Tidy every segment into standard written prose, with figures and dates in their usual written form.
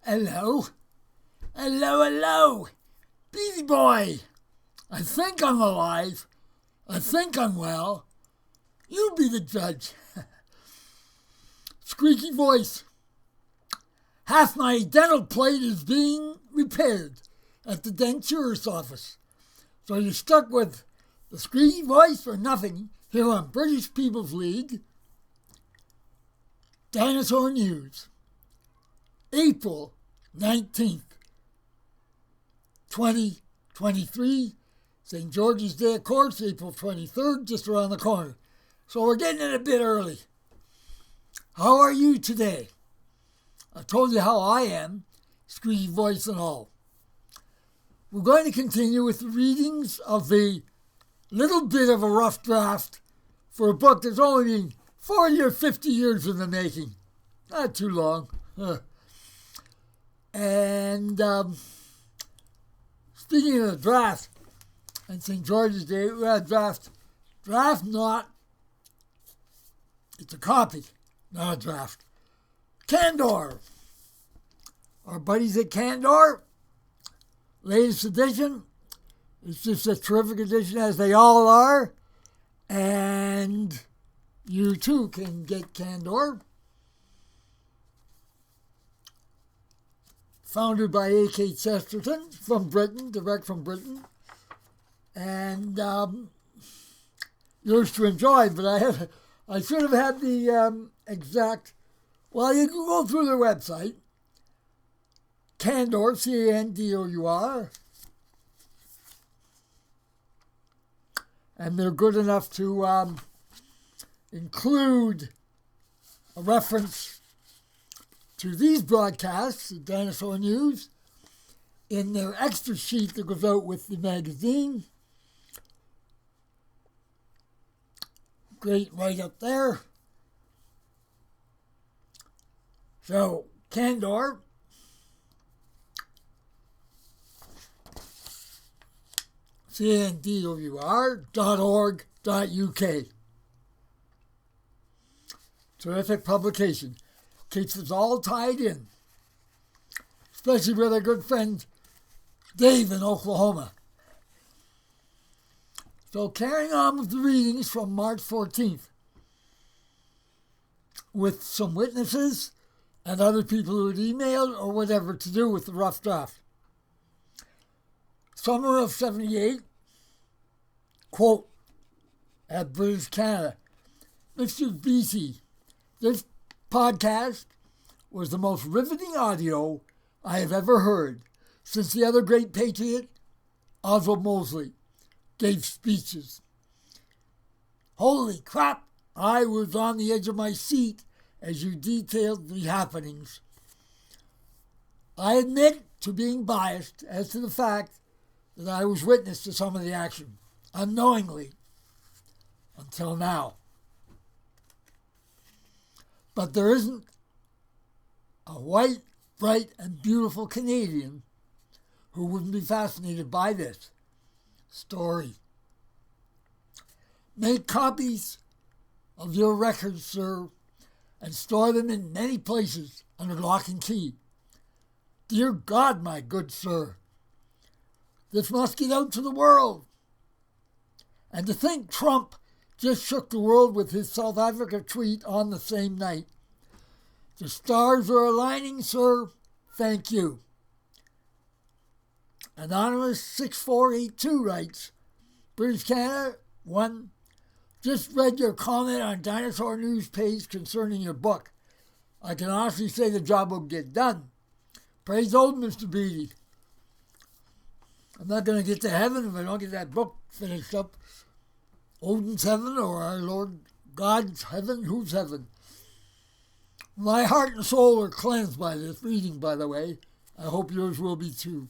Hello? Hello? Beattie boy! I think I'm alive. I think I'm well. You be the judge. Squeaky voice. Half my dental plate is being repaired at the dentures office. So you're stuck with the squeaky voice or nothing here on British People's League. Dinosaur News. April 19th, 2023. St. George's Day, of course, April 23rd, just around the corner. So we're getting it a bit early. How are you today? I told you how I am, squeaky voice and all. We're going to continue with the readings of the little bit of a rough draft for a book that's only been 40 or 50 years in the making. Not too long. And speaking of the draft, and St. George's Day, we had draft not, it's a copy, not a draft. Candor. Our buddies at Candor, latest edition. It's just a terrific edition, as they all are. And you too can get Candor. Founded by A.K. Chesterton from Britain, direct from Britain. And yours to enjoy, but I should have had the exact. Well, you can go through their website, Candor, Candour, and they're good enough to include a reference to these broadcasts, the Dinosaur News, in their extra sheet that goes out with the magazine. Great right up there. So, Candor, candour.org.uk. Terrific publication. Keeps us all tied in, especially with our good friend Dave in Oklahoma. So carrying on with the readings from March 14th, with some witnesses and other people who had emailed or whatever to do with the rough draft. Summer of 78, quote, at British Canada, Mr. Beattie, this podcast was the most riveting audio I have ever heard since the other great patriot, Oswald Mosley, gave speeches. Holy crap, I was on the edge of my seat as you detailed the happenings. I admit to being biased as to the fact that I was witness to some of the action, unknowingly, until now. But there isn't a white, bright, and beautiful Canadian who wouldn't be fascinated by this story. Make copies of your records, sir, and store them in many places under lock and key. Dear God, my good sir, this must get out to the world. And to think Trump just shook the world with his South Africa tweet on the same night. The stars are aligning, sir. Thank you. Anonymous 6482 writes, British Canada, 1. Just read your comment on Dinosaur News page concerning your book. I can honestly say the job will get done. Praise old Mr. Beattie. I'm not going to get to heaven if I don't get that book finished up. Odin's heaven or our Lord God's heaven? Whose heaven? My heart and soul are cleansed by this reading, by the way. I hope yours will be too.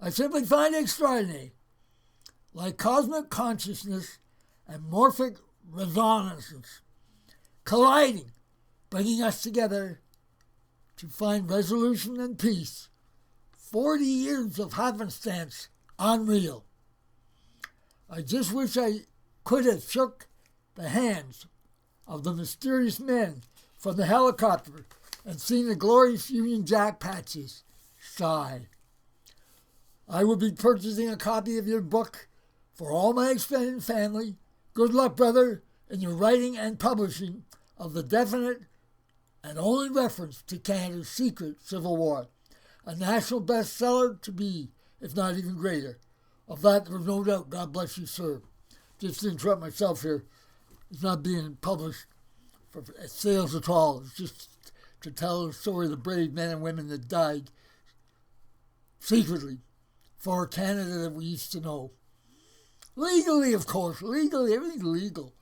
I simply find it extraordinary. Like cosmic consciousness and morphic resonances colliding, bringing us together to find resolution and peace. 40 years of happenstance, unreal. I just wish I could have shook the hands of the mysterious men from the helicopter and seen the glorious Union Jack patches. Sigh. I will be purchasing a copy of your book for all my extended family. Good luck, brother, in your writing and publishing of the definite and only reference to Canada's secret Civil War. A national bestseller to be, if not even greater. Of that there was no doubt. God bless you, sir. Just to interrupt myself here. It's not being published for sales at all. It's just to tell the story of the brave men and women that died secretly for Canada that we used to know. Legally, of course. Legally. Everything's legal.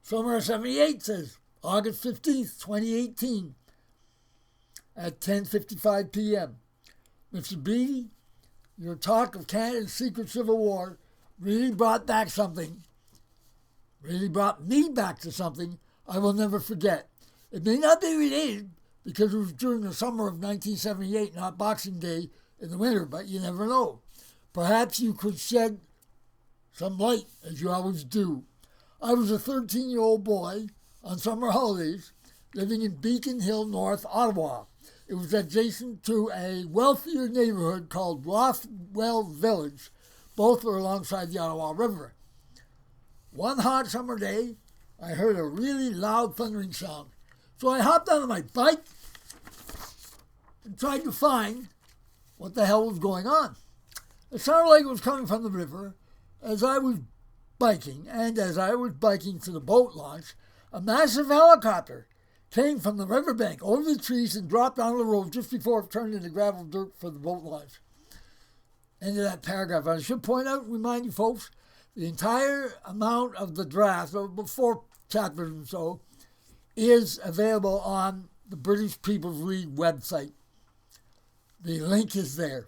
Summer of 78 says, August 15th, 2018, at 10:55 p.m. Mr. Beattie, your talk of Canada's secret Civil War really brought back something, really brought me back to something I will never forget. It may not be related because it was during the summer of 1978, not Boxing Day in the winter, but you never know. Perhaps you could shed some light, as you always do. I was a 13-year-old boy on summer holidays living in Beacon Hill, North Ottawa. It was adjacent to a wealthier neighborhood called Rothwell Village. Both were alongside the Ottawa River. One hot summer day, I heard a really loud thundering sound. So I hopped onto my bike and tried to find what the hell was going on. It sounded like it was coming from the river. As I was biking, and as I was biking to the boat launch, a massive helicopter came from the riverbank over the trees and dropped onto the road just before it turned into gravel dirt for the boat launch. End of that paragraph. I should point out and remind you folks, the entire amount of the draft, about 4 chapters and so, is available on the British People's League website. The link is there.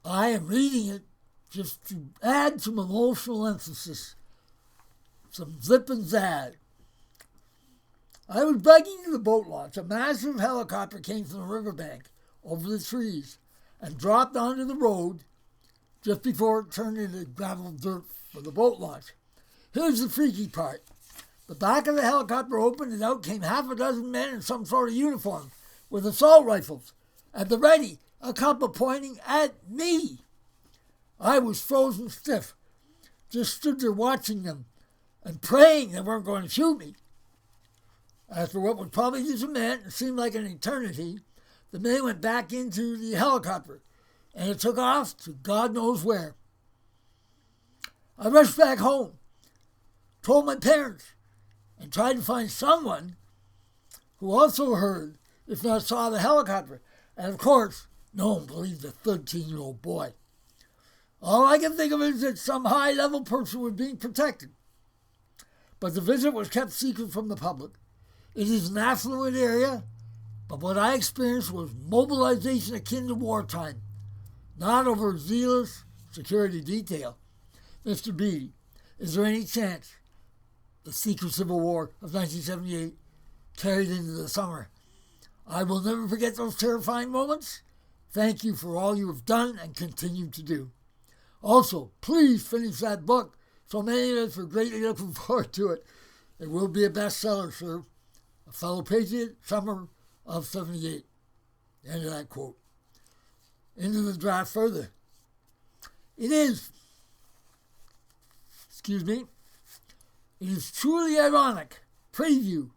I am reading it just to add some emotional emphasis, some zip and zag. I was biking to the boat launch. A massive helicopter came from the riverbank over the trees and dropped onto the road just before it turned into gravel dirt for the boat launch. Here's the freaky part. The back of the helicopter opened and out came half a dozen men in some sort of uniform with assault rifles at the ready, a couple pointing at me. I was frozen stiff, just stood there watching them and praying they weren't going to shoot me. After what was probably just a minute, it seemed like an eternity, the men went back into the helicopter and it took off to God knows where. I rushed back home, told my parents, and tried to find someone who also heard, if not saw, the helicopter. And of course, no one believed the 13-year-old boy. All I can think of is that some high-level person was being protected. But the visit was kept secret from the public. It is an affluent area, but what I experienced was mobilization akin to wartime, not over zealous security detail. Mr. Beattie, is there any chance the secret Civil War of 1978 carried into the summer? I will never forget those terrifying moments. Thank you for all you have done and continue to do. Also, please finish that book. So many of us are greatly looking forward to it. It will be a bestseller, sir. A fellow patriot, summer of 78. End of that quote. Into the draft further. It is truly ironic. Preview.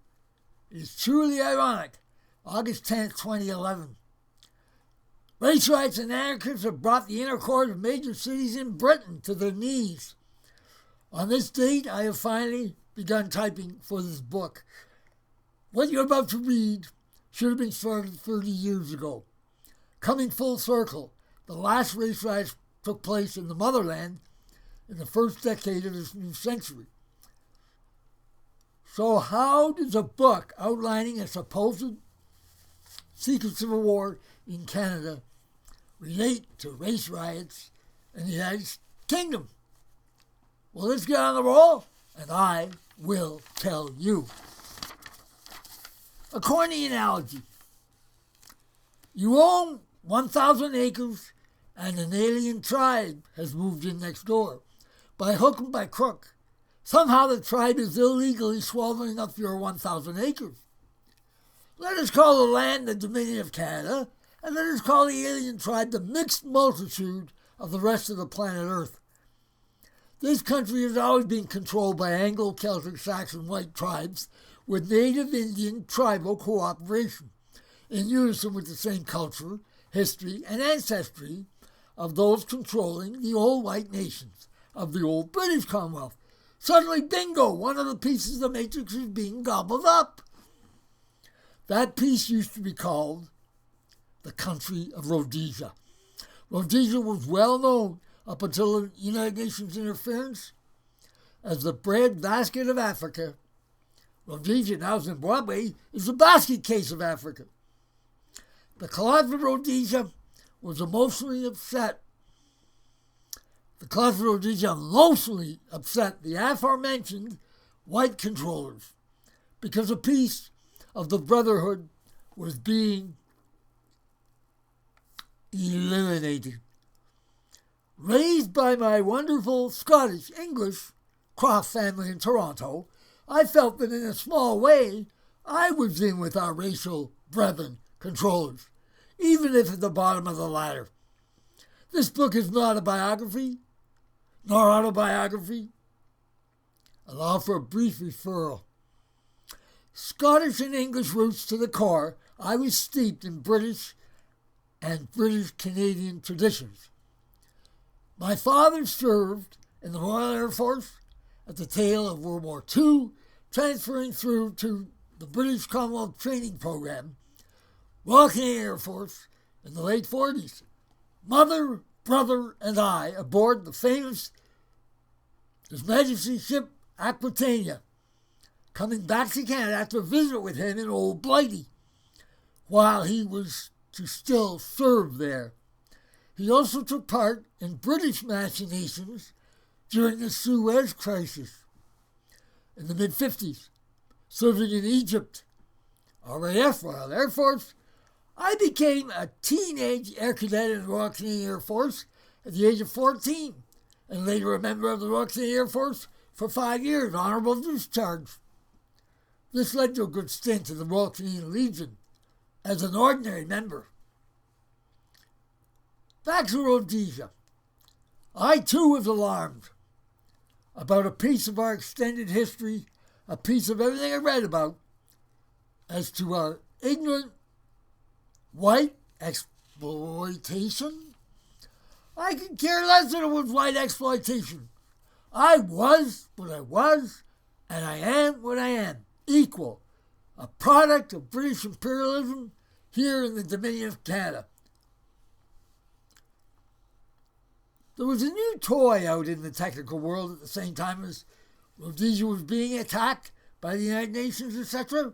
It is truly ironic. August 10th, 2011. Race riots and anarchists have brought the inner core of major cities in Britain to their knees. On this date, I have finally begun typing for this book. What you're about to read should have been started 30 years ago. Coming full circle, the last race riots took place in the motherland in the first decade of this new century. So how does a book outlining a supposed secret civil war in Canada relate to race riots in the United Kingdom? Well, let's get on the roll, and I will tell you. A corny analogy. You own 1,000 acres, and an alien tribe has moved in next door. By hook and by crook, somehow the tribe is illegally swallowing up your 1,000 acres. Let us call the land the Dominion of Canada, and let us call the alien tribe the mixed multitude of the rest of the planet Earth. This country has always been controlled by Anglo-Celtic Saxon white tribes with native Indian tribal cooperation, in unison with the same culture, history, and ancestry of those controlling the old white nations of the old British Commonwealth. Suddenly, bingo, one of the pieces of the matrix is being gobbled up. That piece used to be called the country of Rhodesia. Rhodesia was well known up until the United Nations interference as the breadbasket of Africa. Rhodesia, now Zimbabwe, is the basket case of Africa. The Collapse of Rhodesia was emotionally upset. The Collapse of Rhodesia emotionally upset the aforementioned white controllers because a piece of the brotherhood was being eliminated. Raised by my wonderful Scottish-English Croft family in Toronto, I felt that in a small way I was in with our racial brethren controllers, even if at the bottom of the ladder. This book is not a biography, nor autobiography. Allow for a brief referral. Scottish and English roots to the core, I was steeped in British and British-Canadian traditions. My father served in the Royal Air Force at the tail of World War II, transferring through to the British Commonwealth Training Program, Royal Canadian Air Force in the late 40s. Mother, brother, and I aboard the famous His Majesty's ship Aquitania, coming back to Canada after a visit with him in Old Beattie, while he was to still serve there. He also took part in British machinations during the Suez Crisis in the mid-50s, serving in Egypt, RAF, Royal Air Force. I became a teenage air cadet in the Royal Canadian Air Force at the age of 14, and later a member of the Royal Canadian Air Force for 5 years, honorable discharge. This led to a good stint in the Royal Canadian Legion as an ordinary member. Back to Rhodesia. I too was alarmed about a piece of our extended history, a piece of everything I read about, as to our ignorant white exploitation. I could care less that it was white exploitation. I was what I was, and I am what I am, equal, a product of British imperialism here in the Dominion of Canada. There was a new toy out in the technical world at the same time as Rhodesia was being attacked by the United Nations, etc.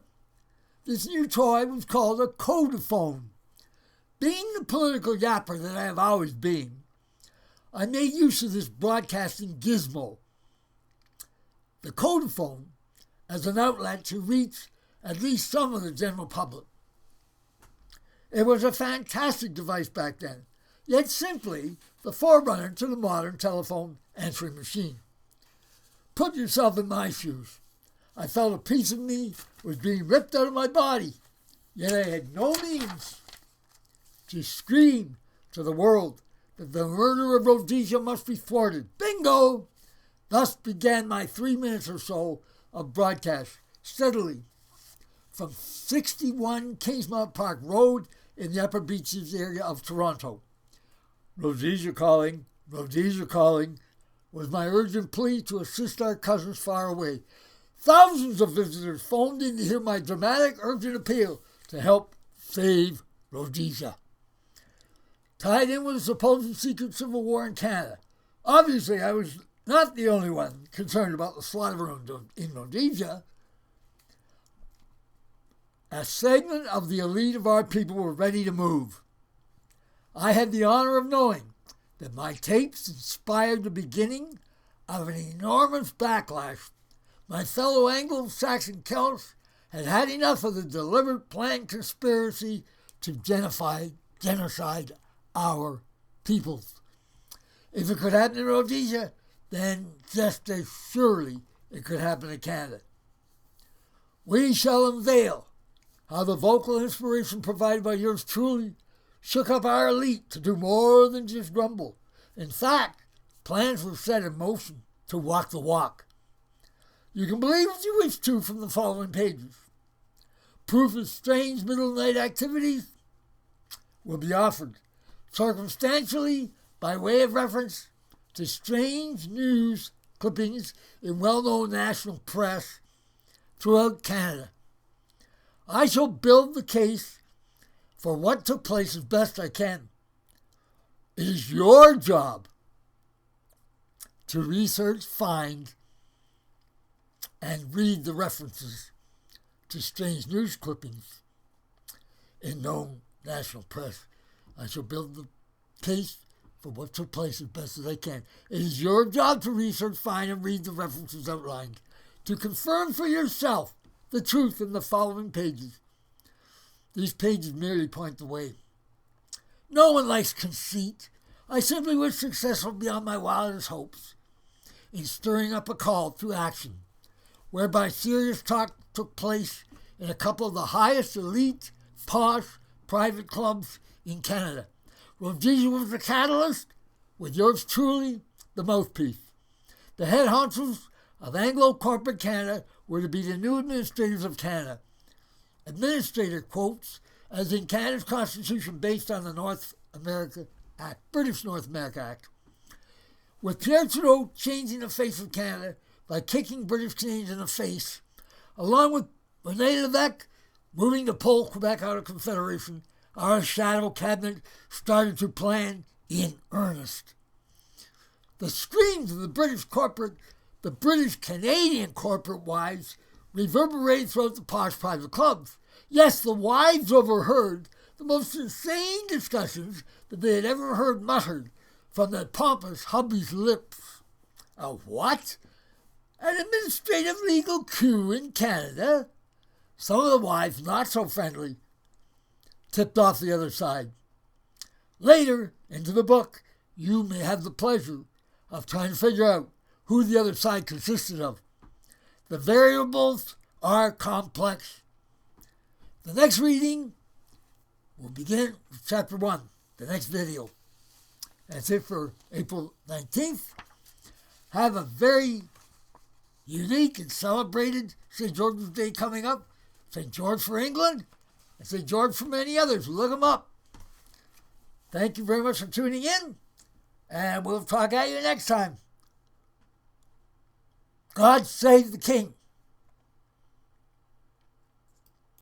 This new toy was called a codophone. Being the political yapper that I have always been, I made use of this broadcasting gizmo, the codophone, as an outlet to reach at least some of the general public. It was a fantastic device back then, yet simply the forerunner to the modern telephone answering machine. Put yourself in my shoes. I felt a piece of me was being ripped out of my body, yet I had no means to scream to the world that the murder of Rhodesia must be thwarted. Bingo! Thus began my 3 minutes or so of broadcast, steadily, from 61 Kingsmount Park Road in the Upper Beaches area of Toronto. Rhodesia calling, was my urgent plea to assist our cousins far away. Thousands of visitors phoned in to hear my dramatic, urgent appeal to help save Rhodesia. Tied in with the supposed secret civil war in Canada. Obviously, I was not the only one concerned about the slaughter in Rhodesia. A segment of the elite of our people were ready to move. I had the honor of knowing that my tapes inspired the beginning of an enormous backlash. My fellow Anglo-Saxon Celts had had enough of the deliberate planned conspiracy to genocide our peoples. If it could happen in Rhodesia, then just as surely it could happen in Canada. We shall unveil how the vocal inspiration provided by yours truly shook up our elite to do more than just grumble. In fact, plans were set in motion to walk the walk. You can believe what you wish to from the following pages. Proof of strange middle-night activities will be offered circumstantially by way of reference to strange news clippings in well-known national press throughout Canada. I shall build the case for what took place as best I can. It is your job to research, find, and read the references to strange news clippings in known national press. I shall build the case for what took place as best as I can. It is your job to research, find, and read the references outlined, to confirm for yourself the truth in the following pages. These pages merely point the way. No one likes conceit. I simply wish successful beyond my wildest hopes in stirring up a call to action, whereby serious talk took place in a couple of the highest elite, posh, private clubs in Canada. Well, Jesus was the catalyst, with yours truly, the mouthpiece. The head honchos of Anglo corporate Canada were to be the new administrators of Canada. Administrator quotes, as in Canada's constitution based on the British North America Act. With Pierre Trudeau changing the face of Canada by kicking British Canadians in the face, along with René Lévesque moving to pull Quebec out of Confederation, our shadow cabinet started to plan in earnest. The screams of the British Canadian corporate wives reverberated throughout the posh private clubs. Yes, the wives overheard the most insane discussions that they had ever heard muttered from the pompous hubby's lips. A what? An administrative legal coup in Canada? Some of the wives, not so friendly, tipped off the other side. Later, into the book, you may have the pleasure of trying to figure out who the other side consisted of. The variables are complex. The next reading will begin with Chapter 1, the next video. That's it for April 19th. Have a very unique and celebrated St. George's Day coming up. St. George for England and St. George for many others. Look them up. Thank you very much for tuning in, and we'll talk at you next time. God save the King.